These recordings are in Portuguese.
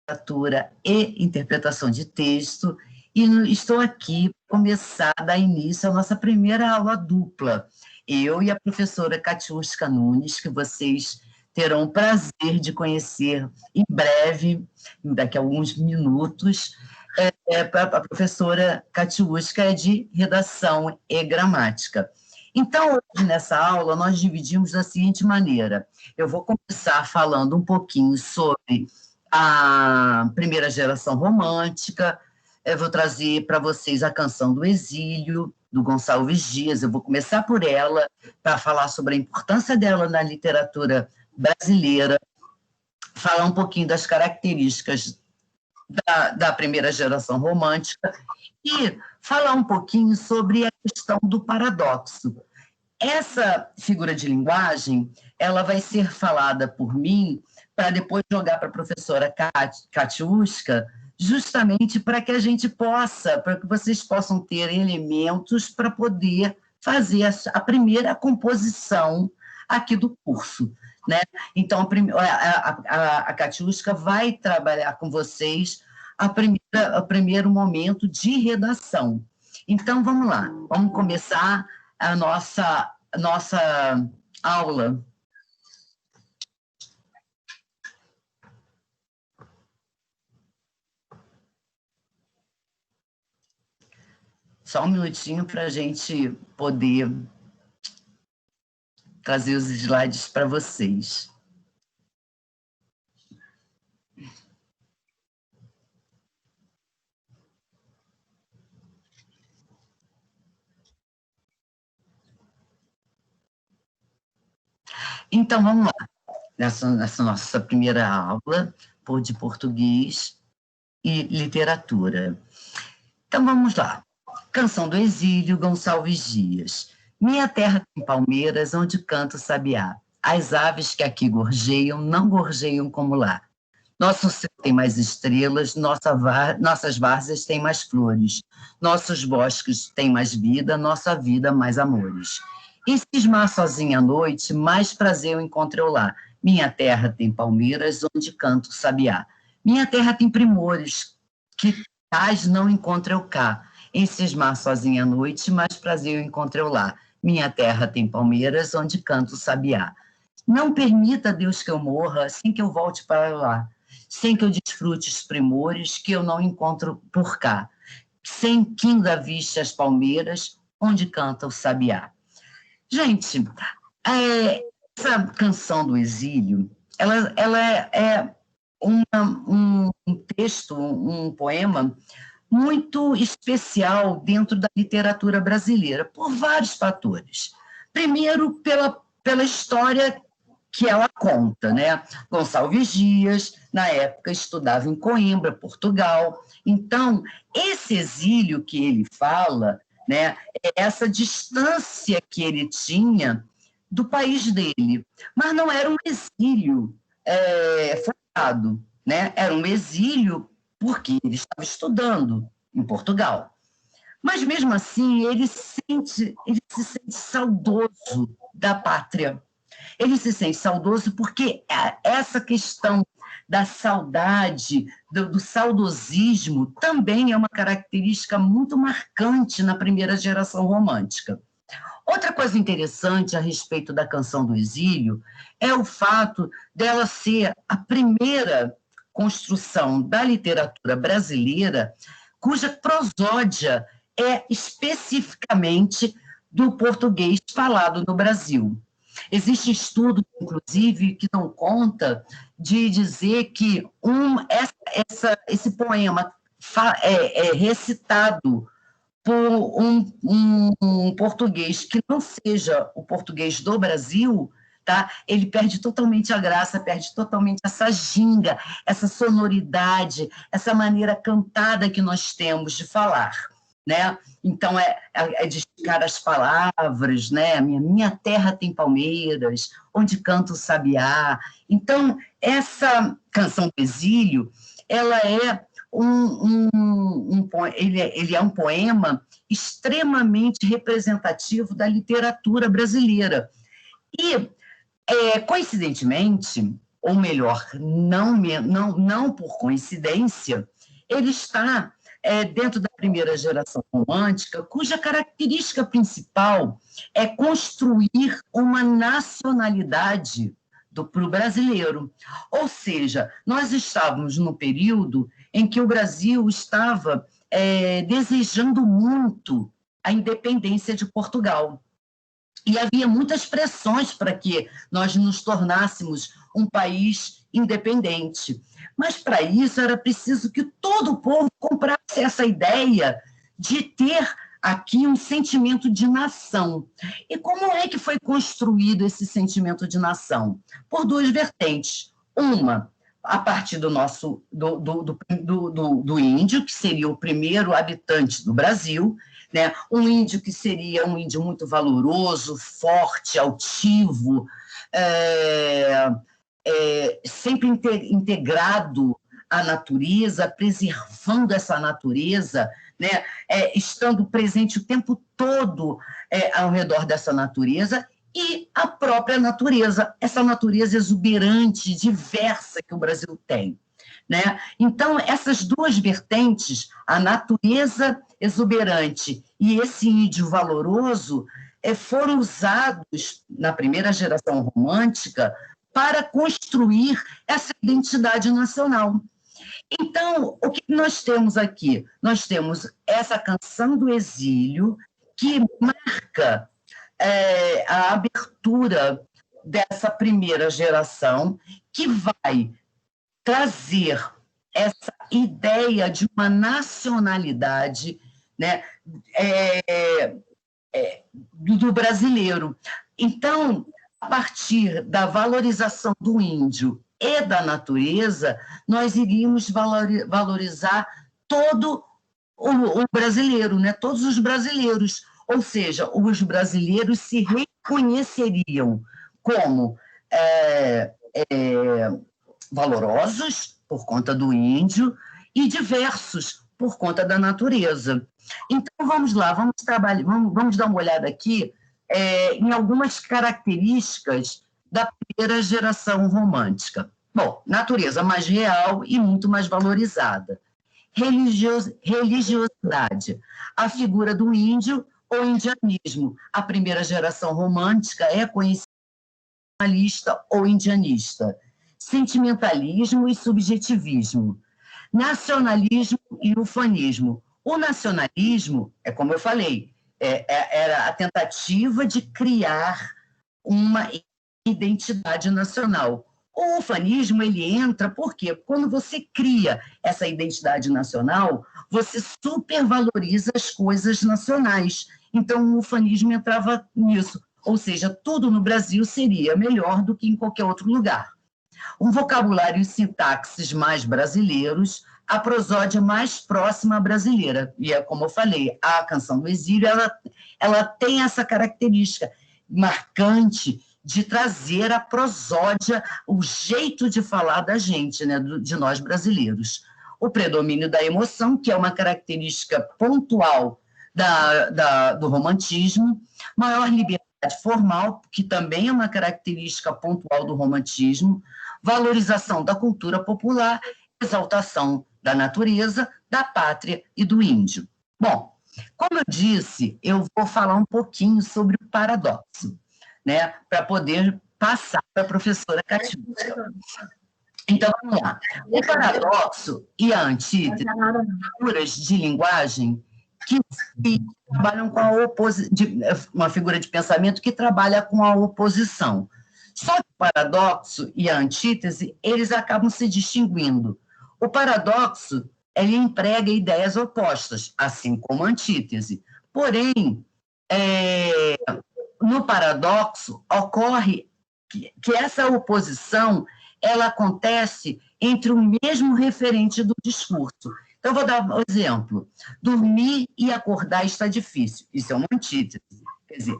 literatura e interpretação de texto, e estou aqui para começar a dar início à nossa primeira aula dupla. Eu e a professora Katiuska Nunes, que vocês terão o prazer de conhecer em breve, daqui a alguns minutos. A professora Katiuska é de redação e gramática. Então, hoje, nessa aula, nós dividimos da seguinte maneira. Eu vou começar falando um pouquinho sobre a primeira geração romântica, eu vou trazer para vocês a Canção do Exílio, do Gonçalves Dias. Eu vou começar por ela, para falar sobre a importância dela na literatura brasileira, falar um pouquinho das características da primeira geração romântica e falar um pouquinho sobre a questão do paradoxo. Essa figura de linguagem, ela vai ser falada por mim para depois jogar para a professora Katiuska, justamente para que a gente possa, para que vocês possam ter elementos para poder fazer a primeira composição aqui do curso, né? Então, a Katiuska vai trabalhar com vocês o primeiro momento de redação. Então, vamos lá, vamos começar a nossa aula. Só um minutinho para a gente poder trazer os slides para vocês. Então, vamos lá. Nessa nossa primeira aula de português e literatura. Então, vamos lá. Canção do Exílio, Gonçalves Dias. Minha terra tem palmeiras, onde canta o sabiá. As aves que aqui gorjeiam, não gorjeiam como lá. Nosso céu tem mais estrelas, nossas várzeas têm mais flores. Nossos bosques têm mais vida, nossa vida mais amores. E cismar sozinha à noite, mais prazer eu encontro eu lá. Minha terra tem palmeiras, onde canta o sabiá. Minha terra tem primores, que tais não encontro eu cá. Em cismar sozinha à noite, mais prazer eu encontro eu lá. Minha terra tem palmeiras, onde canta o sabiá. Não permita, Deus, que eu morra, sem que eu volte para lá. Sem que eu desfrute os primores que eu não encontro por cá. Sem quinda vista as palmeiras, onde canta o sabiá. Gente, essa Canção do Exílio, ela é um texto, um poema muito especial dentro da literatura brasileira, por vários fatores. Primeiro, pela história que ela conta, né? Gonçalves Dias, na época, estudava em Coimbra, Portugal. Então, esse exílio que ele fala, né, é essa distância que ele tinha do país dele. Mas não era um exílio forçado, né? Era um exílio porque ele estava estudando em Portugal. Mas, mesmo assim, ele se sente saudoso da pátria. Ele se sente saudoso porque essa questão da saudade, do saudosismo, também é uma característica muito marcante na primeira geração romântica. Outra coisa interessante a respeito da Canção do Exílio é o fato dela ser a primeira construção da literatura brasileira cuja prosódia é especificamente do português falado no Brasil. Existe estudo, inclusive, que dão conta de dizer que esse poema é recitado por um português que não seja o português do Brasil, tá? Ele perde totalmente a graça, perde totalmente essa ginga, essa sonoridade, essa maneira cantada que nós temos de falar, né? Então, é destacar as palavras, né? Minha terra tem palmeiras, onde canta o sabiá. Então, essa Canção do Exílio, ela é ele é um poema extremamente representativo da literatura brasileira. E, coincidentemente, ou melhor, não por coincidência, ele está dentro da primeira geração romântica, cuja característica principal é construir uma nacionalidade para o brasileiro. Ou seja, nós estávamos no período em que o Brasil estava desejando muito a independência de Portugal. E havia muitas pressões para que nós nos tornássemos um país independente. Mas, para isso, era preciso que todo o povo comprasse essa ideia de ter aqui um sentimento de nação. E como é que foi construído esse sentimento de nação? Por duas vertentes. Uma, a partir do índio, que seria o primeiro habitante do Brasil, né? Um índio que seria um índio muito valoroso, forte, altivo, sempre integrado à natureza, preservando essa natureza, né? Estando presente o tempo todo ao redor dessa natureza, e a própria natureza, essa natureza exuberante, diversa que o Brasil tem. Né? Então, essas duas vertentes, a natureza exuberante e esse índio valoroso, foram usados na primeira geração romântica para construir essa identidade nacional. Então, o que nós temos aqui? Nós temos essa canção do exílio, que marca a abertura dessa primeira geração, que vai trazer essa ideia de uma nacionalidade, né, do brasileiro. Então, a partir da valorização do índio e da natureza, nós iríamos valorizar todo o brasileiro, né, todos os brasileiros. Ou seja, os brasileiros se reconheceriam como valorosos, por conta do índio, e diversos, por conta da natureza. Então, vamos lá, vamos dar uma olhada aqui em algumas características da primeira geração romântica. Bom, natureza mais real e muito mais valorizada. Religiosidade. A figura do índio ou indianismo. A primeira geração romântica é conhecida como nacionalista ou indianista. Sentimentalismo e subjetivismo, nacionalismo e ufanismo. O nacionalismo, como eu falei, era a tentativa de criar uma identidade nacional. O ufanismo, ele entra, por quê? Quando você cria essa identidade nacional, você supervaloriza as coisas nacionais. Então, o ufanismo entrava nisso. Ou seja, tudo no Brasil seria melhor do que em qualquer outro lugar. Um vocabulário e sintaxes mais brasileiros, a prosódia mais próxima à brasileira. E como eu falei, a canção do exílio, ela tem essa característica marcante de trazer a prosódia, o jeito de falar da gente, né, de nós brasileiros. O predomínio da emoção, que é uma característica pontual do romantismo, maior liberdade formal, que também é uma característica pontual do romantismo, valorização da cultura popular, exaltação da natureza, da pátria e do índio. Bom, como eu disse, eu vou falar um pouquinho sobre o paradoxo, né, para poder passar para a professora Catiúcia. Então, vamos lá. O paradoxo e a antítese são figuras de linguagem que trabalham com a oposição, uma figura de pensamento que trabalha com a oposição. Só que o paradoxo e a antítese, eles acabam se distinguindo. O paradoxo, ele emprega ideias opostas, assim como a antítese. Porém, no paradoxo, ocorre que essa oposição, ela acontece entre o mesmo referente do discurso. Então, vou dar um exemplo. Dormir e acordar está difícil. Isso é uma antítese. Quer dizer,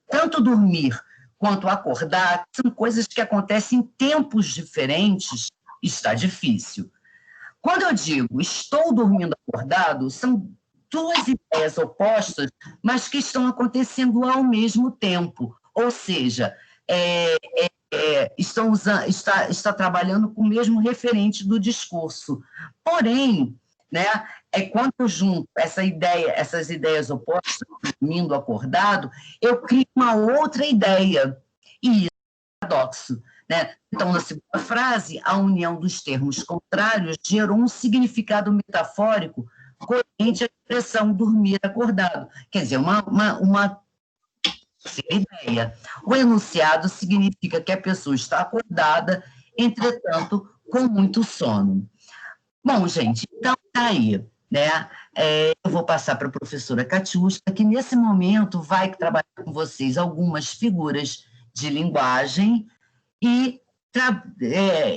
tanto dormir quanto acordar são coisas que acontecem em tempos diferentes, está difícil. Quando eu digo estou dormindo acordado, são duas ideias opostas, mas que estão acontecendo ao mesmo tempo. Ou seja, está trabalhando com o mesmo referente do discurso. Porém, né, quando eu junto essas ideias opostas, dormindo acordado, eu crio uma outra ideia. E isso é paradoxo. Né? Então, na segunda frase, a união dos termos contrários gerou um significado metafórico coerente à expressão dormir acordado. Quer dizer, uma ideia. O enunciado significa que a pessoa está acordada, entretanto, com muito sono. Bom, gente, então tá aí, né? Eu vou passar para a professora Catiusca, que nesse momento vai trabalhar com vocês algumas figuras de linguagem e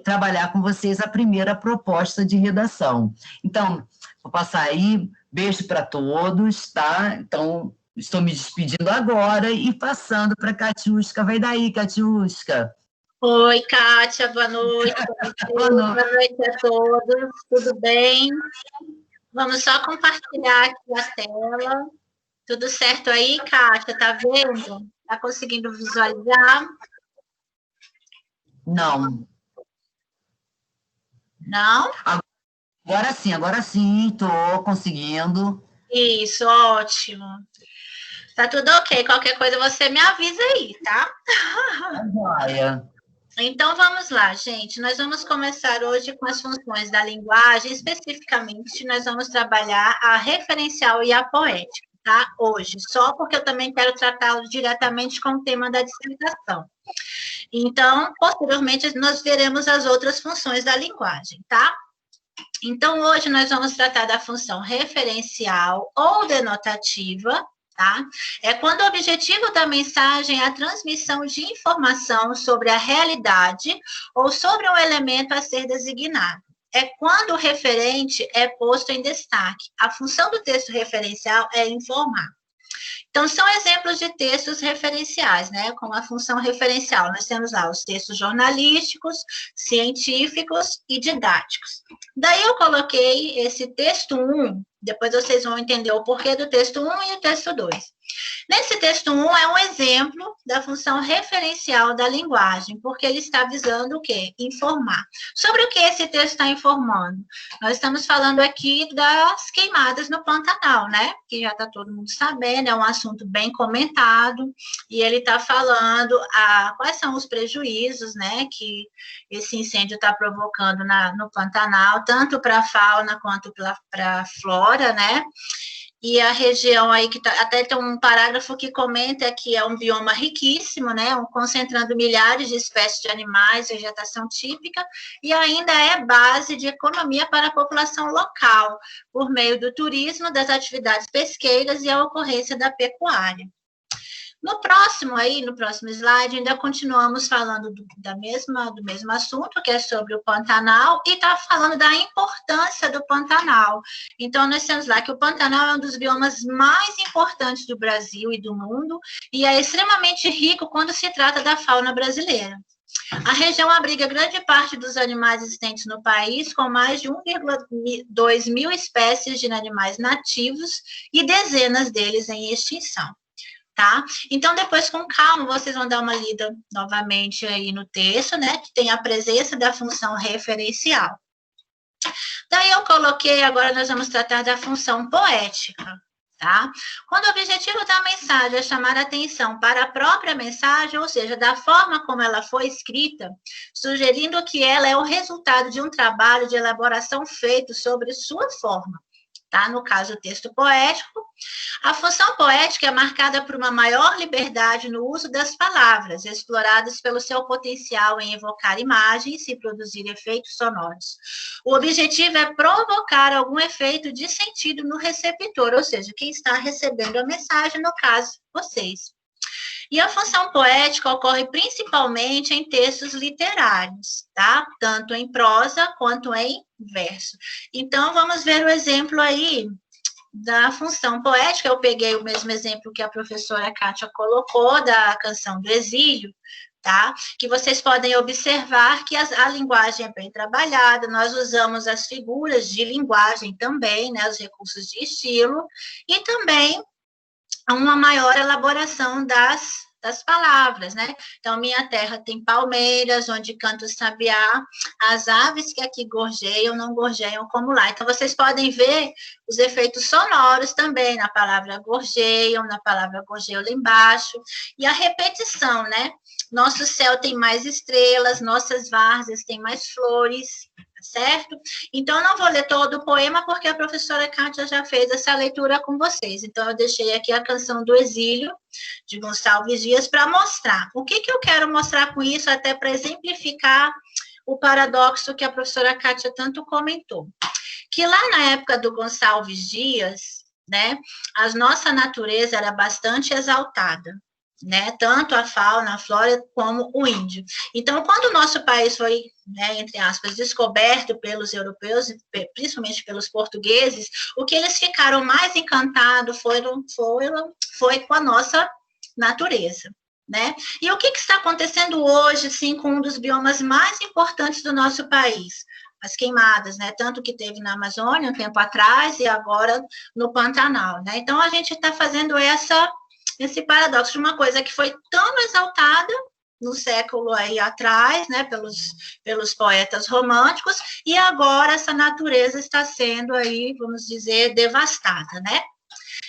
trabalhar com vocês a primeira proposta de redação. Então, vou passar aí, beijo para todos, tá? Então, estou me despedindo agora e passando para a Catiusca. Vai daí, Catiusca. Oi, Kátia, boa noite. Boa noite a todos, tudo bem? Vamos só compartilhar aqui a tela. Tudo certo aí, Kátia? Tá vendo? Tá conseguindo visualizar? Não. Não? Agora sim, estou conseguindo. Isso, ótimo. Tá tudo ok, qualquer coisa você me avisa aí, tá? Olha. Então, vamos lá, gente. Nós vamos começar hoje com as funções da linguagem. Especificamente, nós vamos trabalhar a referencial e a poética, tá? Hoje, só porque eu também quero tratá-lo diretamente com o tema da dissertação. Então, posteriormente, nós veremos as outras funções da linguagem, tá? Então, hoje nós vamos tratar da função referencial ou denotativa, tá? É quando o objetivo da mensagem é a transmissão de informação sobre a realidade ou sobre um elemento a ser designado. É quando o referente é posto em destaque. A função do texto referencial é informar. Então, são exemplos de textos referenciais, né? Como a função referencial. Nós temos lá os textos jornalísticos, científicos e didáticos. Daí eu coloquei esse texto 1, depois vocês vão entender o porquê do texto 1 e o texto 2. Nesse texto 1 é um exemplo da função referencial da linguagem, porque ele está visando o quê? Informar. Sobre o que esse texto está informando? Nós estamos falando aqui das queimadas no Pantanal, né? Que já está todo mundo sabendo, é um assunto bem comentado, e ele está falando quais são os prejuízos, né, que esse incêndio está provocando no Pantanal, tanto para a fauna quanto para a flora, né? E a região aí, que até tem um parágrafo que comenta que é um bioma riquíssimo, né, concentrando milhares de espécies de animais, vegetação típica, e ainda é base de economia para a população local, por meio do turismo, das atividades pesqueiras e a ocorrência da pecuária. No próximo slide, ainda continuamos falando do mesmo assunto, que é sobre o Pantanal, e está falando da importância do Pantanal. Então, nós temos lá que o Pantanal é um dos biomas mais importantes do Brasil e do mundo, e é extremamente rico quando se trata da fauna brasileira. A região abriga grande parte dos animais existentes no país, com mais de 1,2 mil espécies de animais nativos e dezenas deles em extinção. Tá? Então, depois, com calma, vocês vão dar uma lida novamente aí no texto, né, que tem a presença da função referencial. Daí eu coloquei, agora nós vamos tratar da função poética, tá? Quando o objetivo da mensagem é chamar a atenção para a própria mensagem, ou seja, da forma como ela foi escrita, sugerindo que ela é o resultado de um trabalho de elaboração feito sobre sua forma. Tá? No caso, o texto poético. A função poética é marcada por uma maior liberdade no uso das palavras, exploradas pelo seu potencial em evocar imagens e produzir efeitos sonoros. O objetivo é provocar algum efeito de sentido no receptor, ou seja, quem está recebendo a mensagem, no caso, vocês. E a função poética ocorre principalmente em textos literários, tá? Tanto em prosa quanto em verso. Então, vamos ver o exemplo aí da função poética. Eu peguei o mesmo exemplo que a professora Kátia colocou, da Canção do Exílio, tá? Que vocês podem observar que a linguagem é bem trabalhada, nós usamos as figuras de linguagem também, né? Os recursos de estilo, e também uma maior elaboração das das palavras, né? Então, minha terra tem palmeiras, onde canta o sabiá, as aves que aqui gorjeiam, não gorjeiam como lá. Então, vocês podem ver os efeitos sonoros também na palavra gorjeiam, na palavra gorjeiam lá embaixo, e a repetição, né? Nosso céu tem mais estrelas, nossas várzeas têm mais flores, certo? Então, eu não vou ler todo o poema, porque a professora Kátia já fez essa leitura com vocês. Então, eu deixei aqui a Canção do Exílio, de Gonçalves Dias, para mostrar. O que eu quero mostrar com isso, até para exemplificar o paradoxo que a professora Kátia tanto comentou. Que lá na época do Gonçalves Dias, né, a nossa natureza era bastante exaltada, né, tanto a fauna, a flora, como o índio. Então, quando o nosso país foi, né, entre aspas, descoberto pelos europeus, principalmente pelos portugueses, o que eles ficaram mais encantados foi com a nossa natureza, né? E o que está acontecendo hoje, sim, com um dos biomas mais importantes do nosso país? As queimadas, né? Tanto que teve na Amazônia um tempo atrás e agora no Pantanal, né? Então, a gente está fazendo esse paradoxo de uma coisa que foi tão exaltada no século aí atrás, né, pelos poetas românticos, e agora essa natureza está sendo aí, vamos dizer, devastada, né?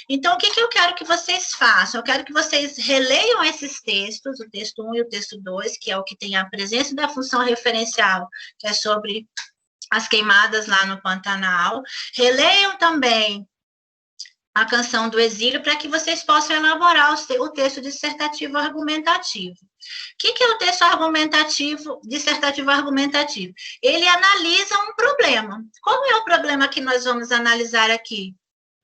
Então, o que eu quero que vocês façam? Eu quero que vocês releiam esses textos, o texto 1 e o texto 2, que é o que tem a presença da função referencial, que é sobre as queimadas lá no Pantanal. Releiam também a Canção do Exílio, para que vocês possam elaborar o texto dissertativo argumentativo. O que é o texto dissertativo argumentativo? Ele analisa um problema. Qual é o problema que nós vamos analisar aqui?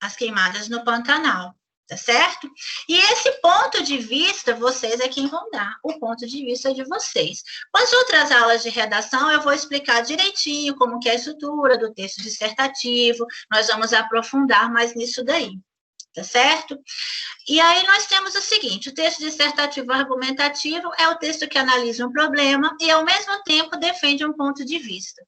As queimadas no Pantanal, tá certo? E esse ponto de vista, vocês é quem vão dar, o ponto de vista de vocês. Com as outras aulas de redação, eu vou explicar direitinho como que é a estrutura do texto dissertativo, nós vamos aprofundar mais nisso daí, tá certo? E aí nós temos o seguinte, o texto dissertativo argumentativo é o texto que analisa um problema e, ao mesmo tempo, defende um ponto de vista.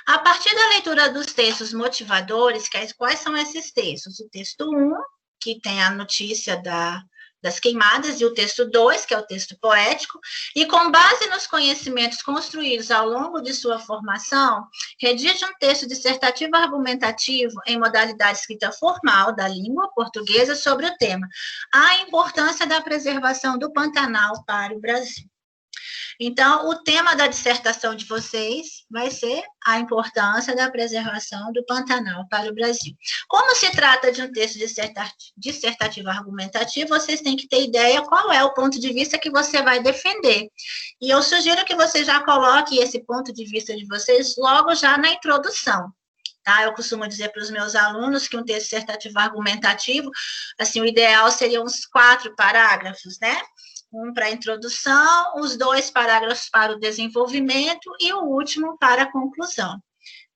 A partir da leitura dos textos motivadores, quais são esses textos? O texto 1, que tem a notícia das queimadas, e o texto 2, que é o texto poético, e com base nos conhecimentos construídos ao longo de sua formação, redige um texto dissertativo argumentativo em modalidade escrita formal da língua portuguesa sobre o tema A Importância da Preservação do Pantanal para o Brasil. Então, o tema da dissertação de vocês vai ser a importância da preservação do Pantanal para o Brasil. Como se trata de um texto dissertativo argumentativo, vocês têm que ter ideia qual é o ponto de vista que você vai defender. E eu sugiro que você já coloque esse ponto de vista de vocês logo já na introdução. Tá? Eu costumo dizer para os meus alunos que um texto dissertativo argumentativo, assim, o ideal seria uns 4 parágrafos, né? Um para a introdução, os 2 parágrafos para o desenvolvimento e o último para a conclusão,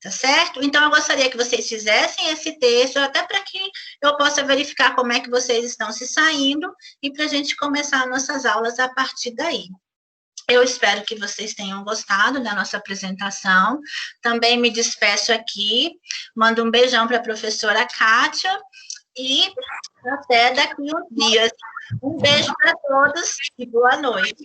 tá certo? Então, eu gostaria que vocês fizessem esse texto, até para que eu possa verificar como é que vocês estão se saindo e para a gente começar nossas aulas a partir daí. Eu espero que vocês tenham gostado da nossa apresentação. Também me despeço aqui, mando um beijão para a professora Kátia e até daqui uns dias. Um beijo para todos e boa noite.